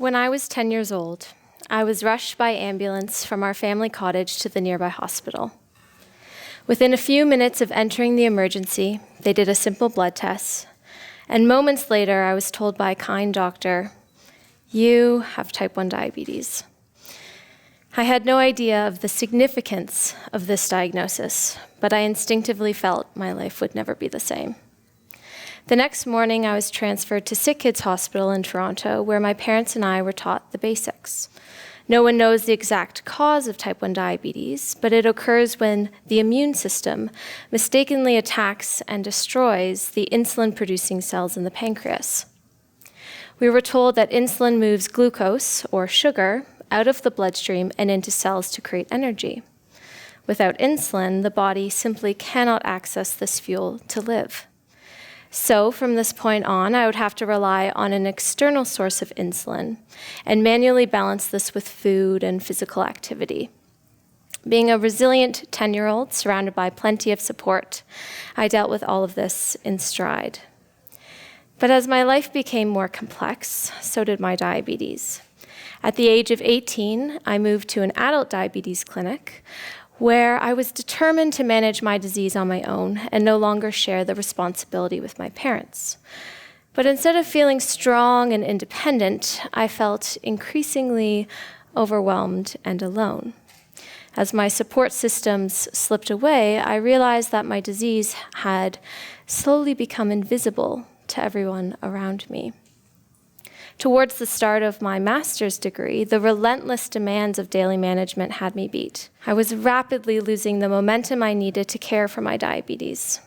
When I was 10 years old, I was rushed by ambulance from our family cottage to the nearby hospital. Within a few minutes of entering the emergency, they did a simple blood test, and moments later I was told by a kind doctor, "You have type 1 diabetes." I had no idea of the significance of this diagnosis, but I instinctively felt my life would never be the same. The next morning, I was transferred to Sick Kids Hospital in Toronto, where my parents and I were taught the basics. No one knows the exact cause of type 1 diabetes, but it occurs when the immune system mistakenly attacks and destroys the insulin-producing cells in the pancreas. We were told that insulin moves glucose, or sugar, out of the bloodstream and into cells to create energy. Without insulin, the body simply cannot access this fuel to live. So from this point on, I would have to rely on an external source of insulin and manually balance this with food and physical activity. Being a resilient 10-year-old surrounded by plenty of support, I dealt with all of this in stride. But as my life became more complex, so did my diabetes. At the age of 18, I moved to an adult diabetes clinic where I was determined to manage my disease on my own and no longer share the responsibility with my parents. But instead of feeling strong and independent, I felt increasingly overwhelmed and alone. As my support systems slipped away, I realized that my disease had slowly become invisible to everyone around me. Towards the start of my master's degree, the relentless demands of daily management had me beat. I was rapidly losing the momentum I needed to care for my diabetes.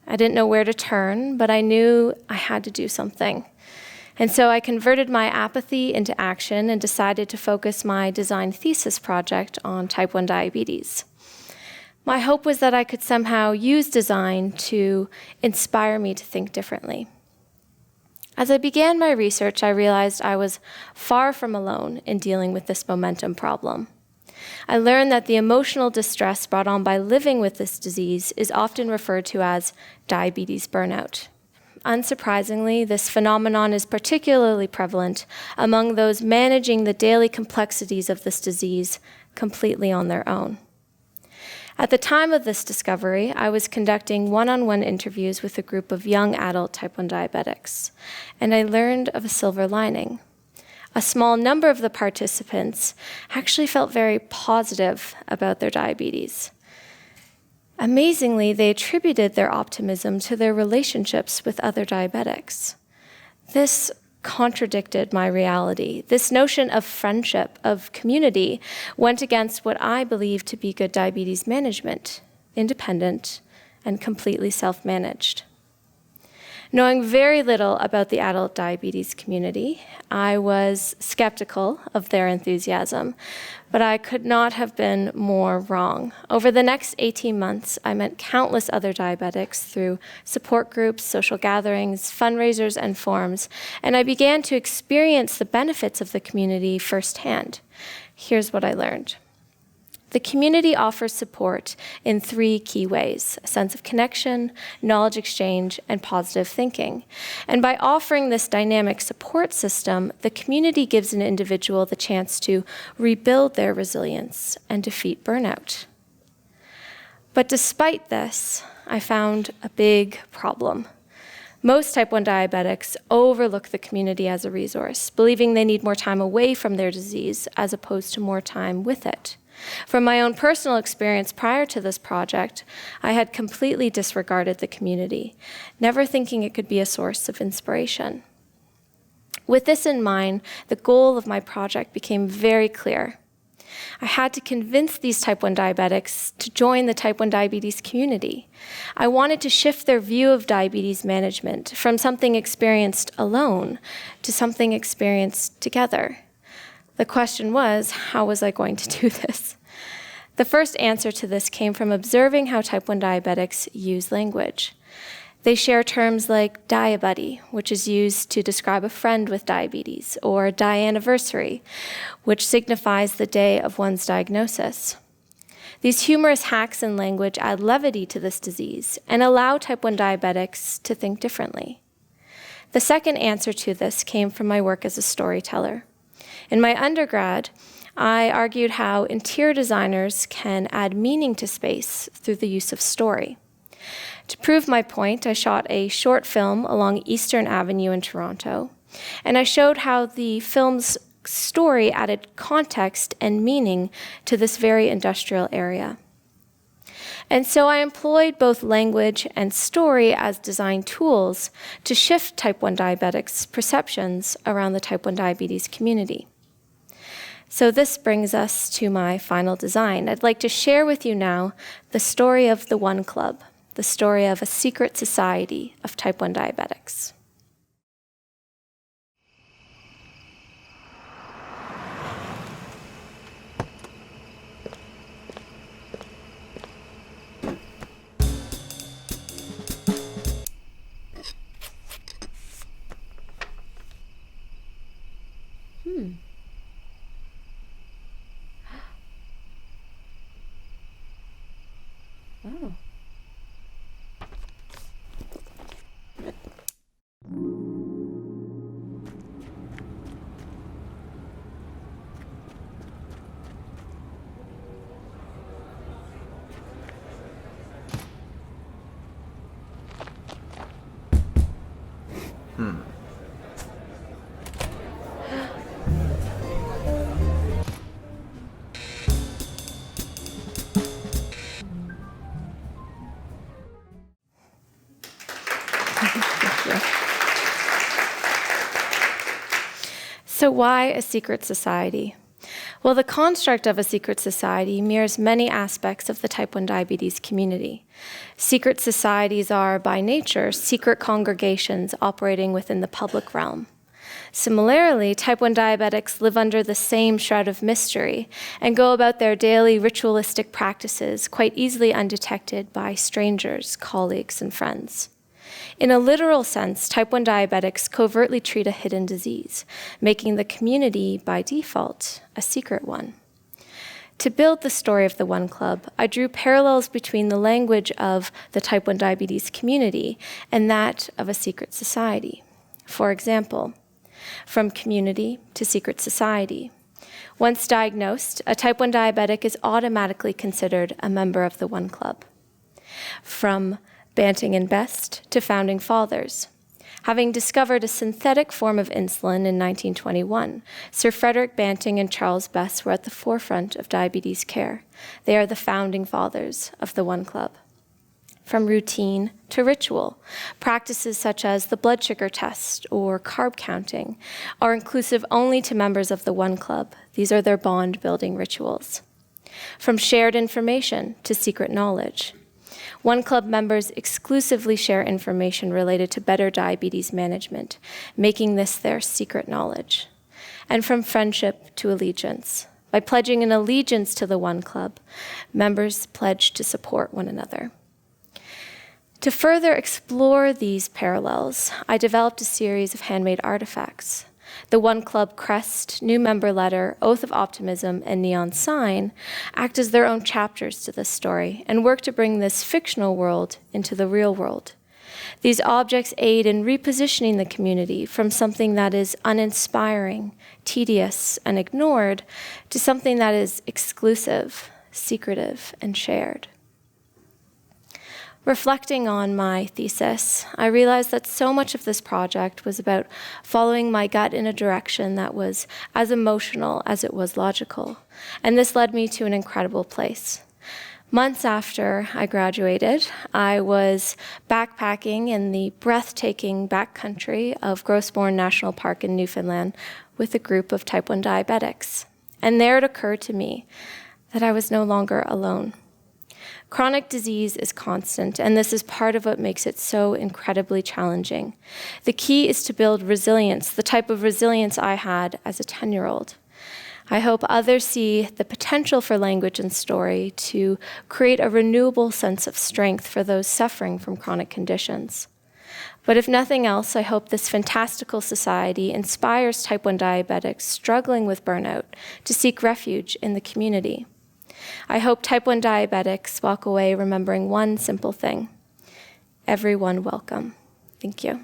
I didn't know where to turn, but I knew I had to do something. And so I converted my apathy into action and decided to focus my design thesis project on type 1 diabetes. My hope was that I could somehow use design to inspire me to think differently. As I began my research, I realized I was far from alone in dealing with this momentum problem. I learned that the emotional distress brought on by living with this disease is often referred to as diabetes burnout. Unsurprisingly, this phenomenon is particularly prevalent among those managing the daily complexities of this disease completely on their own. At the time of this discovery, I was conducting one-on-one interviews with a group of young adult type 1 diabetics, and I learned of a silver lining. A small number of the participants actually felt very positive about their diabetes. Amazingly, they attributed their optimism to their relationships with other diabetics. This contradicted my reality. This notion of friendship, of community, went against what I believed to be good diabetes management, independent and completely self-managed. Knowing very little about the adult diabetes community, I was skeptical of their enthusiasm, but I could not have been more wrong. Over the next 18 months, I met countless other diabetics through support groups, social gatherings, fundraisers, and forums, and I began to experience the benefits of the community firsthand. Here's what I learned. The community offers support in 3 key ways: a sense of connection, knowledge exchange, and positive thinking. And by offering this dynamic support system, the community gives an individual the chance to rebuild their resilience and defeat burnout. But despite this, I found a big problem. Most type 1 diabetics overlook the community as a resource, believing they need more time away from their disease as opposed to more time with it. From my own personal experience prior to this project, I had completely disregarded the community, never thinking it could be a source of inspiration. With this in mind, the goal of my project became very clear. I had to convince these type 1 diabetics to join the type 1 diabetes community. I wanted to shift their view of diabetes management from something experienced alone to something experienced together. The question was, how was I going to do this? The first answer to this came from observing how type 1 diabetics use language. They share terms like diabuddy, which is used to describe a friend with diabetes, or dianniversary, which signifies the day of one's diagnosis. These humorous hacks in language add levity to this disease and allow type 1 diabetics to think differently. The second answer to this came from my work as a storyteller. In my undergrad, I argued how interior designers can add meaning to space through the use of story. To prove my point, I shot a short film along Eastern Avenue in Toronto, and I showed how the film's story added context and meaning to this very industrial area. And so I employed both language and story as design tools to shift type 1 diabetics' perceptions around the type 1 diabetes community. So this brings us to my final design. I'd like to share with you now the story of the One Club, the story of a secret society of type 1 diabetics. Oh. So why a secret society? Well, the construct of a secret society mirrors many aspects of the type 1 diabetes community. Secret societies are, by nature, secret congregations operating within the public realm. Similarly, type 1 diabetics live under the same shroud of mystery and go about their daily ritualistic practices quite easily undetected by strangers, colleagues, and friends. In a literal sense, type 1 diabetics covertly treat a hidden disease, making the community, by default, a secret one. To build the story of the One Club, I drew parallels between the language of the type 1 diabetes community and that of a secret society. For example, from community to secret society. Once diagnosed, a type 1 diabetic is automatically considered a member of the One Club. From Banting and Best to Founding Fathers. Having discovered a synthetic form of insulin in 1921, Sir Frederick Banting and Charles Best were at the forefront of diabetes care. They are the founding fathers of the One Club. From routine to ritual, practices such as the blood sugar test or carb counting are inclusive only to members of the One Club. These are their bond-building rituals. From shared information to secret knowledge, One Club members exclusively share information related to better diabetes management, making this their secret knowledge. And from friendship to allegiance. By pledging an allegiance to the One Club, members pledge to support one another. To further explore these parallels, I developed a series of handmade artifacts. The One Club crest, new member letter, oath of optimism, and neon sign act as their own chapters to this story and work to bring this fictional world into the real world. These objects aid in repositioning the community from something that is uninspiring, tedious, and ignored to something that is exclusive, secretive, and shared. Reflecting on my thesis, I realized that so much of this project was about following my gut in a direction that was as emotional as it was logical, and this led me to an incredible place. Months after I graduated, I was backpacking in the breathtaking backcountry of Grossbourne National Park in Newfoundland with a group of type 1 diabetics, and there it occurred to me that I was no longer alone. Chronic disease is constant, and this is part of what makes it so incredibly challenging. The key is to build resilience, the type of resilience I had as a 10-year-old. I hope others see the potential for language and story to create a renewable sense of strength for those suffering from chronic conditions. But if nothing else, I hope this fantastical society inspires type 1 diabetics struggling with burnout to seek refuge in the community. I hope type 1 diabetics walk away remembering one simple thing: everyone welcome. Thank you.